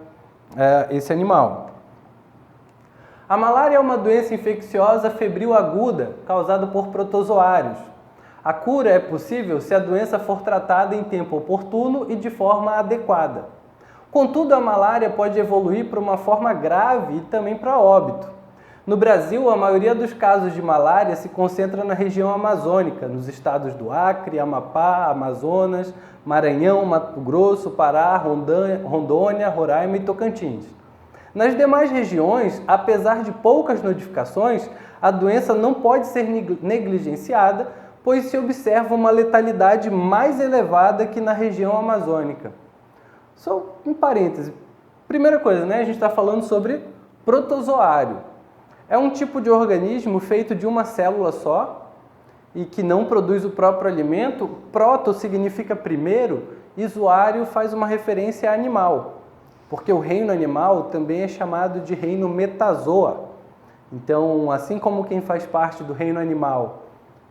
Speaker 1: esse animal. A malária é uma doença infecciosa febril aguda, causada por protozoários. A cura é possível se a doença for tratada em tempo oportuno e de forma adequada. Contudo, a malária pode evoluir para uma forma grave e também para óbito. No Brasil, a maioria dos casos de malária se concentra na região amazônica, nos estados do Acre, Amapá, Amazonas, Maranhão, Mato Grosso, Pará, Rondônia, Roraima e Tocantins. Nas demais regiões, apesar de poucas notificações, a doença não pode ser negligenciada, pois se observa uma letalidade mais elevada que na região amazônica. Só um parêntese. Primeira coisa, a gente está falando sobre protozoário. É um tipo de organismo feito de uma célula só e que não produz o próprio alimento. Proto significa primeiro e zoário faz uma referência a animal, porque o reino animal também é chamado de reino metazoa. Então, assim como quem faz parte do reino animal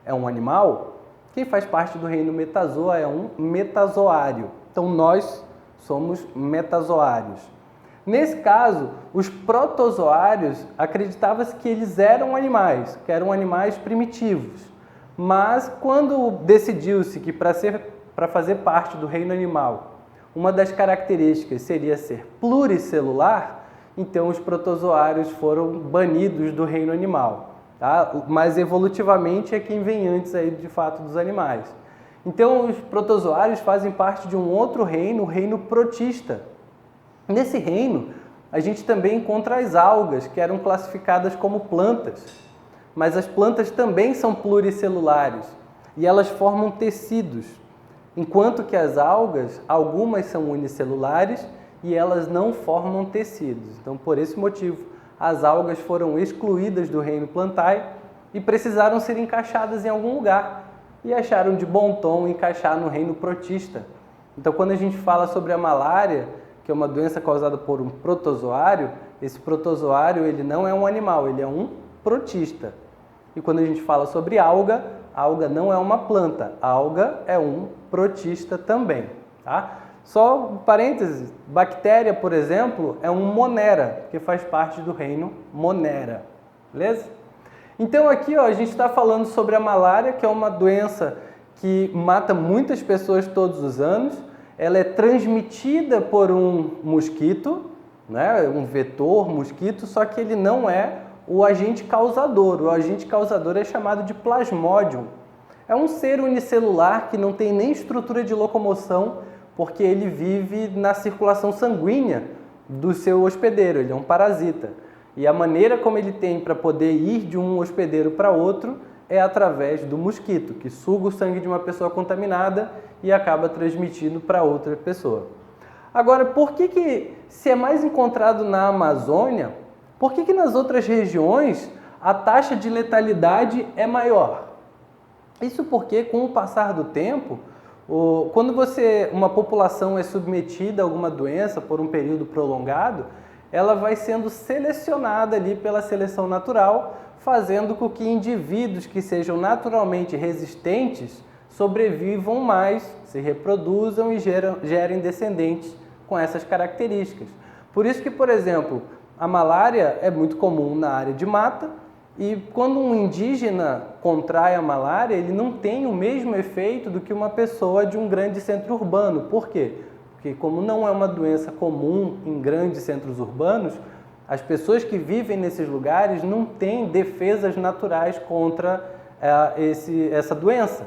Speaker 1: é um animal, quem faz parte do reino metazoa é um metazoário. Então, nós somos metazoários. Nesse caso, os protozoários acreditava-se que eles eram animais, que eram animais primitivos. Mas quando decidiu-se que para fazer parte do reino animal, uma das características seria ser pluricelular, então os protozoários foram banidos do reino animal. Tá? Mas evolutivamente é quem vem antes aí, de fato, dos animais. Então os protozoários fazem parte de um outro reino, o reino protista. Nesse reino, a gente também encontra as algas, que eram classificadas como plantas. Mas as plantas também são pluricelulares e elas formam tecidos, enquanto que as algas, algumas são unicelulares e elas não formam tecidos. Então, por esse motivo, as algas foram excluídas do reino plantae e precisaram ser encaixadas em algum lugar. E acharam de bom tom encaixar no reino protista. Então, quando a gente fala sobre a malária, que é uma doença causada por um protozoário, esse protozoário ele não é um animal, ele é um protista. E quando a gente fala sobre alga, a alga não é uma planta, a alga é um protista também. Tá? Só um parênteses, bactéria, por exemplo, é um monera, que faz parte do reino monera. Beleza? Então aqui a gente está falando sobre a malária, que é uma doença que mata muitas pessoas todos os anos. Ela é transmitida por um mosquito, um vetor mosquito, só que ele não é o agente causador. O agente causador é chamado de plasmódium. É um ser unicelular que não tem nem estrutura de locomoção, porque ele vive na circulação sanguínea do seu hospedeiro, ele é um parasita. E a maneira como ele tem para poder ir de um hospedeiro para outro é através do mosquito, que suga o sangue de uma pessoa contaminada e acaba transmitindo para outra pessoa. Agora, por que se é mais encontrado na Amazônia, por que nas outras regiões a taxa de letalidade é maior? Isso porque, com o passar do tempo, quando uma população é submetida a alguma doença por um período prolongado, ela vai sendo selecionada ali pela seleção natural, fazendo com que indivíduos que sejam naturalmente resistentes sobrevivam mais, se reproduzam e gerem descendentes com essas características. Por isso que, por exemplo, a malária é muito comum na área de mata e quando um indígena contrai a malária, ele não tem o mesmo efeito do que uma pessoa de um grande centro urbano. Por quê? Porque como não é uma doença comum em grandes centros urbanos, as pessoas que vivem nesses lugares não têm defesas naturais contra essa doença.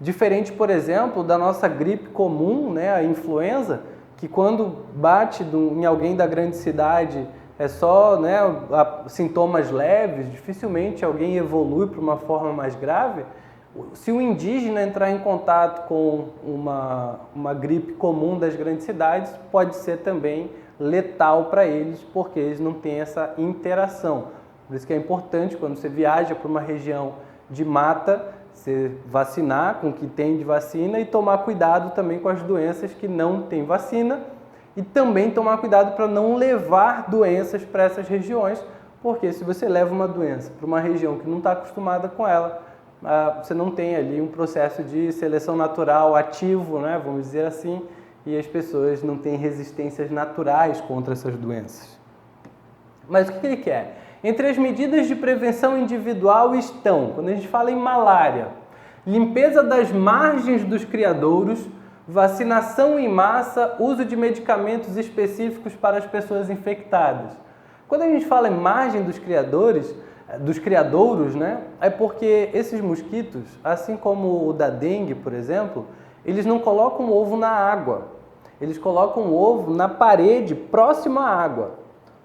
Speaker 1: Diferente, por exemplo, da nossa gripe comum, a influenza, que quando bate em alguém da grande cidade é só sintomas leves, dificilmente alguém evolui para uma forma mais grave. Se o indígena entrar em contato com uma gripe comum das grandes cidades, pode ser também letal para eles, porque eles não têm essa interação. Por isso que é importante, quando você viaja para uma região de mata, você vacinar com o que tem de vacina e tomar cuidado também com as doenças que não têm vacina e também tomar cuidado para não levar doenças para essas regiões, porque se você leva uma doença para uma região que não está acostumada com ela, você não tem ali um processo de seleção natural ativo, né, vamos dizer assim, e as pessoas não têm resistências naturais contra essas doenças. Mas o que ele quer? Entre as medidas de prevenção individual estão, quando a gente fala em malária, limpeza das margens dos criadouros, vacinação em massa, uso de medicamentos específicos para as pessoas infectadas. Quando a gente fala em margem dos criadouros, né, é porque esses mosquitos, assim como o da dengue, por exemplo, eles não colocam o ovo na água, eles colocam o ovo na parede próxima à água,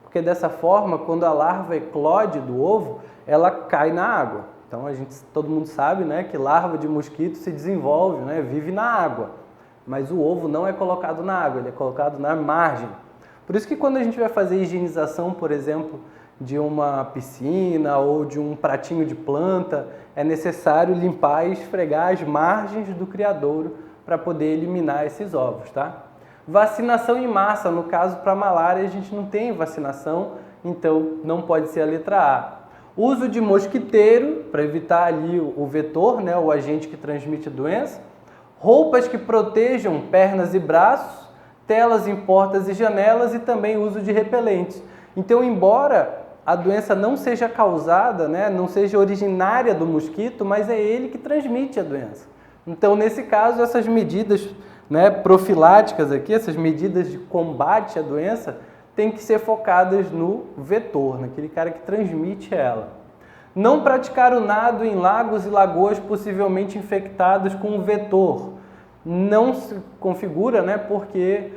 Speaker 1: porque dessa forma, quando a larva eclode do ovo, ela cai na água. Então todo mundo sabe, né, que larva de mosquito se desenvolve, né, vive na água, mas o ovo não é colocado na água, ele é colocado na margem. Por isso que quando a gente vai fazer higienização, por exemplo, de uma piscina ou de um pratinho de planta, é necessário limpar e esfregar as margens do criadouro para poder eliminar esses ovos, tá? Vacinação em massa, no caso para malária a gente não tem vacinação, então não pode ser a letra A. Uso de mosquiteiro para evitar ali o vetor, né, o agente que transmite a doença. Roupas que protejam pernas e braços, telas em portas e janelas e também uso de repelentes. Então, embora a doença não seja causada, né, não seja originária do mosquito, mas é ele que transmite a doença. Então, nesse caso, essas medidas, né, profiláticas aqui, essas medidas de combate à doença, têm que ser focadas no vetor, naquele cara que transmite ela. Não praticar o nado em lagos e lagoas possivelmente infectados com o vetor. Não se configura, né, porque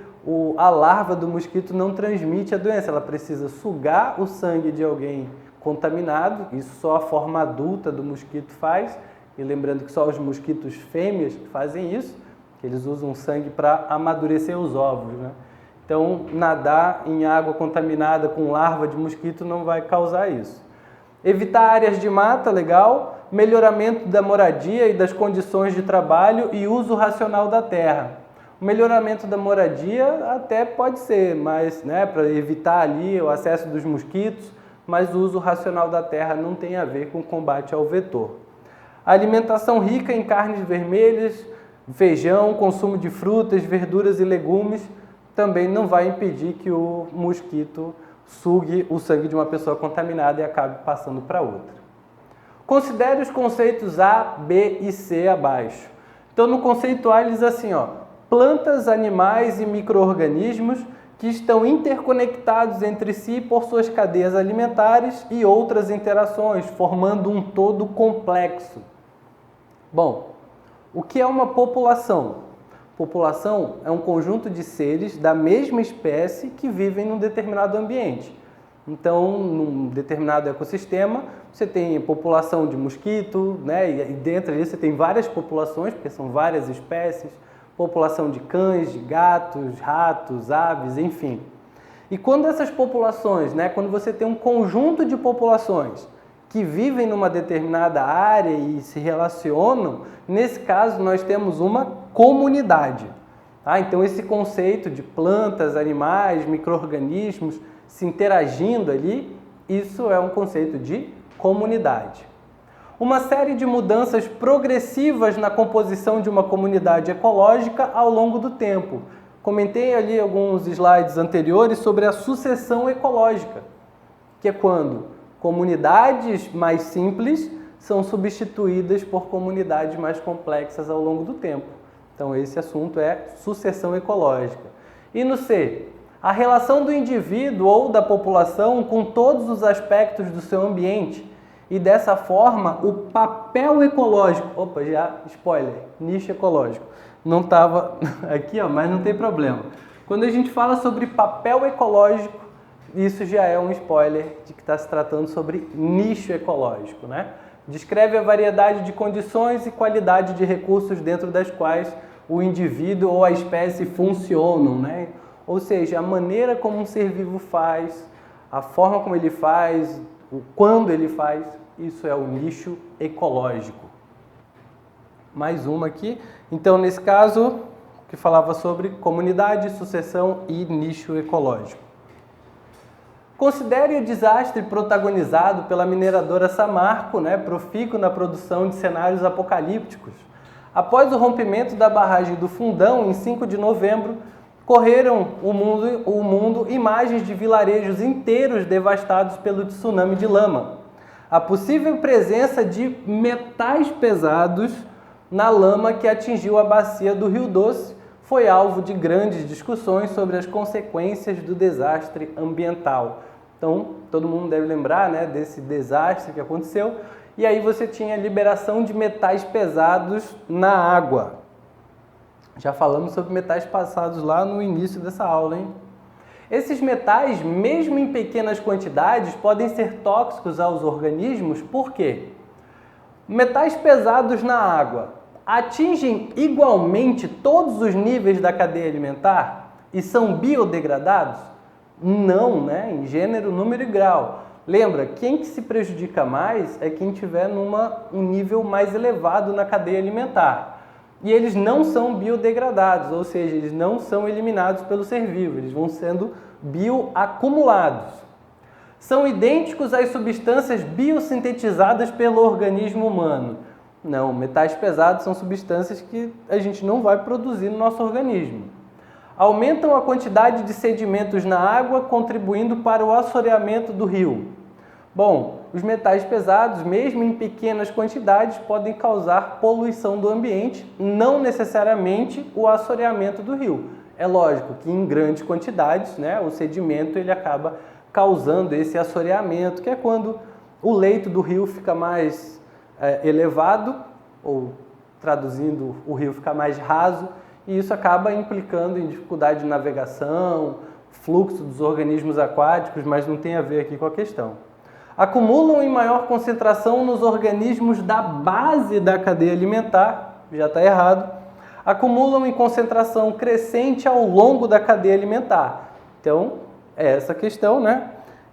Speaker 1: a larva do mosquito não transmite a doença, ela precisa sugar o sangue de alguém contaminado, isso só a forma adulta do mosquito faz, e lembrando que só os mosquitos fêmeas fazem isso, que eles usam sangue para amadurecer os ovos, né? Então, nadar em água contaminada com larva de mosquito não vai causar isso. Evitar áreas de mata, legal. Melhoramento da moradia e das condições de trabalho e uso racional da terra. O melhoramento da moradia até pode ser, mas, né, para evitar ali o acesso dos mosquitos, mas o uso racional da terra não tem a ver com o combate ao vetor. Alimentação rica em carnes vermelhas, feijão, consumo de frutas, verduras e legumes também não vai impedir que o mosquito sugue o sangue de uma pessoa contaminada e acabe passando para outra. Considere os conceitos A, B e C abaixo. Então, no conceito A, ele diz assim, ó, plantas, animais e micro-organismos que estão interconectados entre si por suas cadeias alimentares e outras interações, formando um todo complexo. Bom, o que é uma população? População é um conjunto de seres da mesma espécie que vivem num determinado ambiente. Então, num determinado ecossistema, você tem população de mosquito, né? E dentro disso você tem várias populações, porque são várias espécies, população de cães, de gatos, ratos, aves, enfim. E quando essas populações, né? Quando você tem um conjunto de populações que vivem numa determinada área e se relacionam, nesse caso nós temos uma comunidade. Tá? Então esse conceito de plantas, animais, micro-organismos se interagindo ali, isso é um conceito de comunidade. Uma série de mudanças progressivas na composição de uma comunidade ecológica ao longo do tempo. Comentei ali alguns slides anteriores sobre a sucessão ecológica, que é quando comunidades mais simples são substituídas por comunidades mais complexas ao longo do tempo. Então esse assunto é sucessão ecológica. E no C, a relação do indivíduo ou da população com todos os aspectos do seu ambiente e dessa forma o papel ecológico, opa, já spoiler, nicho ecológico, não estava aqui, ó, mas não tem problema. Quando a gente fala sobre papel ecológico, isso já é um spoiler de que está se tratando sobre nicho ecológico, né? Descreve a variedade de condições e qualidade de recursos dentro das quais o indivíduo ou a espécie funcionam, né? Ou seja, a maneira como um ser vivo faz, a forma como ele faz, o quando ele faz, isso é o nicho ecológico. Mais uma aqui. Então, nesse caso, que falava sobre comunidade, sucessão e nicho ecológico. Considere o desastre protagonizado pela mineradora Samarco, profícua na produção de cenários apocalípticos. Após o rompimento da barragem do Fundão, em 5 de novembro, correram o mundo imagens de vilarejos inteiros devastados pelo tsunami de lama. A possível presença de metais pesados na lama que atingiu a bacia do Rio Doce foi alvo de grandes discussões sobre as consequências do desastre ambiental. Então, todo mundo deve lembrar, desse desastre que aconteceu. E aí você tinha liberação de metais pesados na água. Já falamos sobre metais pesados lá no início dessa aula, hein? Esses metais, mesmo em pequenas quantidades, podem ser tóxicos aos organismos. Por quê? Metais pesados na água atingem igualmente todos os níveis da cadeia alimentar e são biodegradados? Não, em gênero, número e grau. Lembra, quem que se prejudica mais é quem tiver um nível mais elevado na cadeia alimentar. E eles não são biodegradados, ou seja, eles não são eliminados pelo ser vivo, eles vão sendo bioacumulados. São idênticos às substâncias biosintetizadas pelo organismo humano. Não, metais pesados são substâncias que a gente não vai produzir no nosso organismo. Aumentam a quantidade de sedimentos na água, contribuindo para o assoreamento do rio. Bom, os metais pesados, mesmo em pequenas quantidades, podem causar poluição do ambiente, não necessariamente o assoreamento do rio. É lógico que em grandes quantidades, o sedimento ele acaba causando esse assoreamento, que é quando o leito do rio fica mais elevado, ou traduzindo, o rio fica mais raso, e isso acaba implicando em dificuldade de navegação, fluxo dos organismos aquáticos, mas não tem a ver aqui com a questão. Acumulam em maior concentração nos organismos da base da cadeia alimentar, já está errado. Acumulam em concentração crescente ao longo da cadeia alimentar. Então, é essa questão,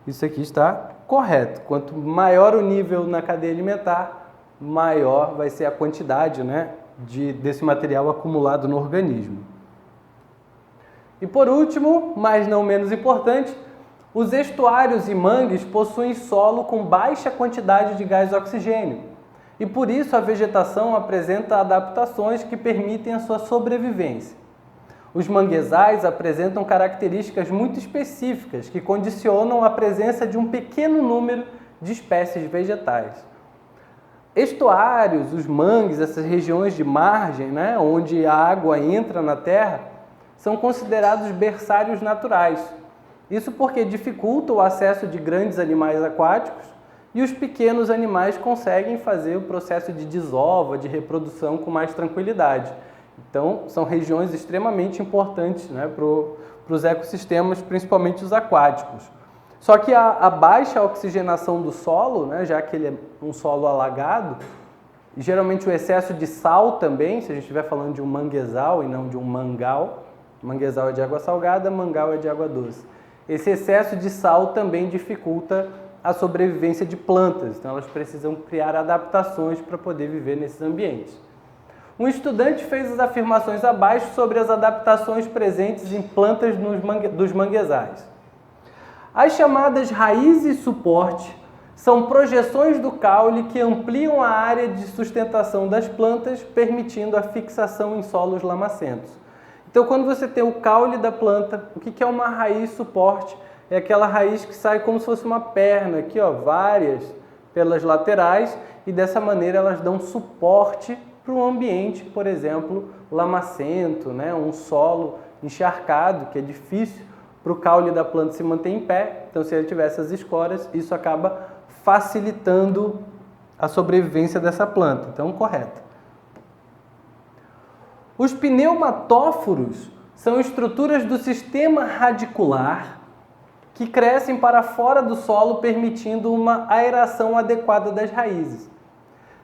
Speaker 1: Isso aqui está correto. Quanto maior o nível na cadeia alimentar, maior vai ser a quantidade desse material acumulado no organismo. E por último, mas não menos importante, os estuários e mangues possuem solo com baixa quantidade de gás oxigênio e por isso a vegetação apresenta adaptações que permitem a sua sobrevivência. Os manguezais apresentam características muito específicas que condicionam a presença de um pequeno número de espécies vegetais. Estuários, os mangues, essas regiões de margem, onde a água entra na terra, são considerados berçários naturais. Isso porque dificulta o acesso de grandes animais aquáticos e os pequenos animais conseguem fazer o processo de desova, de reprodução com mais tranquilidade. Então, são regiões extremamente importantes para os ecossistemas, principalmente os aquáticos. Só que a baixa oxigenação do solo, já que ele é um solo alagado, e geralmente o excesso de sal também, se a gente estiver falando de um manguezal e não de um mangal, manguezal é de água salgada, mangal é de água doce. Esse excesso de sal também dificulta a sobrevivência de plantas, então elas precisam criar adaptações para poder viver nesses ambientes. Um estudante fez as afirmações abaixo sobre as adaptações presentes em plantas dos manguezais. As chamadas raízes suporte são projeções do caule que ampliam a área de sustentação das plantas, permitindo a fixação em solos lamacentos. Então, quando você tem o caule da planta, o que é uma raiz suporte? É aquela raiz que sai como se fosse uma perna, aqui, várias pelas laterais, e dessa maneira elas dão suporte para um ambiente, por exemplo, lamacento, um solo encharcado, que é difícil para o caule da planta se manter em pé. Então, se ele tiver essas escórias, isso acaba facilitando a sobrevivência dessa planta. Então, correto. Os pneumatóforos são estruturas do sistema radicular que crescem para fora do solo, permitindo uma aeração adequada das raízes.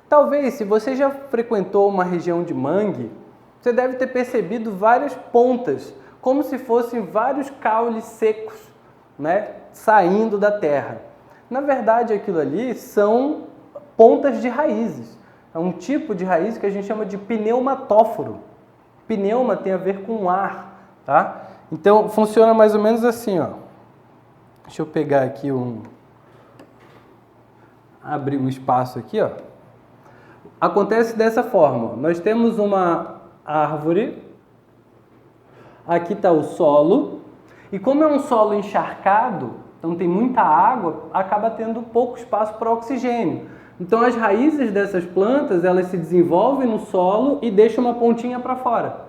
Speaker 1: Talvez, se você já frequentou uma região de mangue, você deve ter percebido várias pontas, como se fossem vários caules secos, saindo da terra. Na verdade, aquilo ali são pontas de raízes. É um tipo de raiz que a gente chama de pneumatóforo. Pneuma tem a ver com ar, tá? Então, funciona mais ou menos assim, Deixa eu pegar aqui abrir um espaço aqui, ó. Acontece dessa forma. Nós temos uma árvore, aqui está o solo, e como é um solo encharcado, então tem muita água, acaba tendo pouco espaço para oxigênio. Então as raízes dessas plantas, elas se desenvolvem no solo e deixam uma pontinha para fora.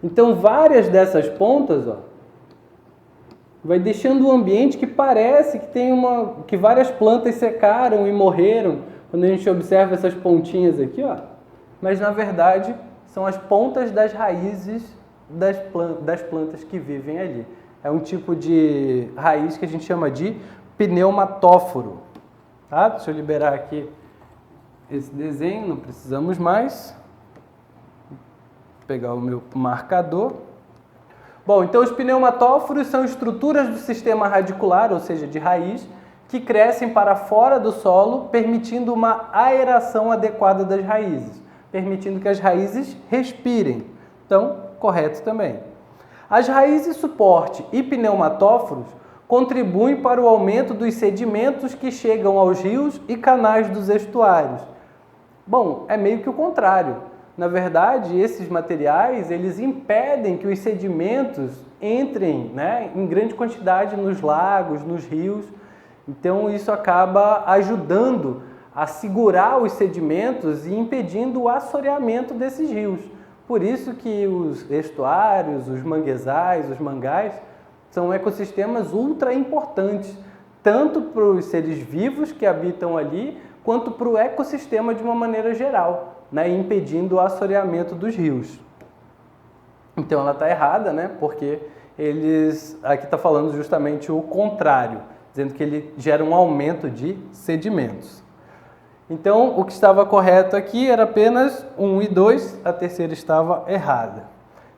Speaker 1: Então várias dessas pontas, ó, vai deixando um ambiente que parece que que várias plantas secaram e morreram, quando a gente observa essas pontinhas aqui, ó, mas na verdade são as pontas das raízes das plantas que vivem ali. É um tipo de raiz que a gente chama de pneumatóforo. Tá? Deixa eu liberar aqui esse desenho, não precisamos mais. Vou pegar o meu marcador. Bom, então os pneumatóforos são estruturas do sistema radicular, ou seja, de raiz, que crescem para fora do solo, permitindo uma aeração adequada das raízes, permitindo que as raízes respirem. Então, correto também. As raízes suporte e pneumatóforos contribuem para o aumento dos sedimentos que chegam aos rios e canais dos estuários. Bom, é meio que o contrário. Na verdade, esses materiais, eles impedem que os sedimentos entrem, né, em grande quantidade nos lagos, nos rios. Então, isso acaba ajudando a segurar os sedimentos e impedindo o assoreamento desses rios. Por isso que os estuários, os manguezais, os mangás, são ecossistemas ultra importantes, tanto para os seres vivos que habitam ali, quanto para o ecossistema de uma maneira geral, né, impedindo o assoreamento dos rios. Então ela está errada, né, porque aqui está falando justamente o contrário, dizendo que ele gera um aumento de sedimentos. Então, o que estava correto aqui era apenas 1 e 2, a terceira estava errada.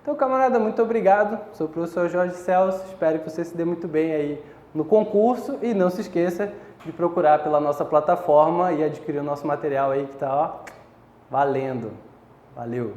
Speaker 1: Então, camarada, muito obrigado. Sou o professor Jorge Celso, espero que você se dê muito bem aí no concurso e não se esqueça de procurar pela nossa plataforma e adquirir o nosso material aí que está valendo. Valeu!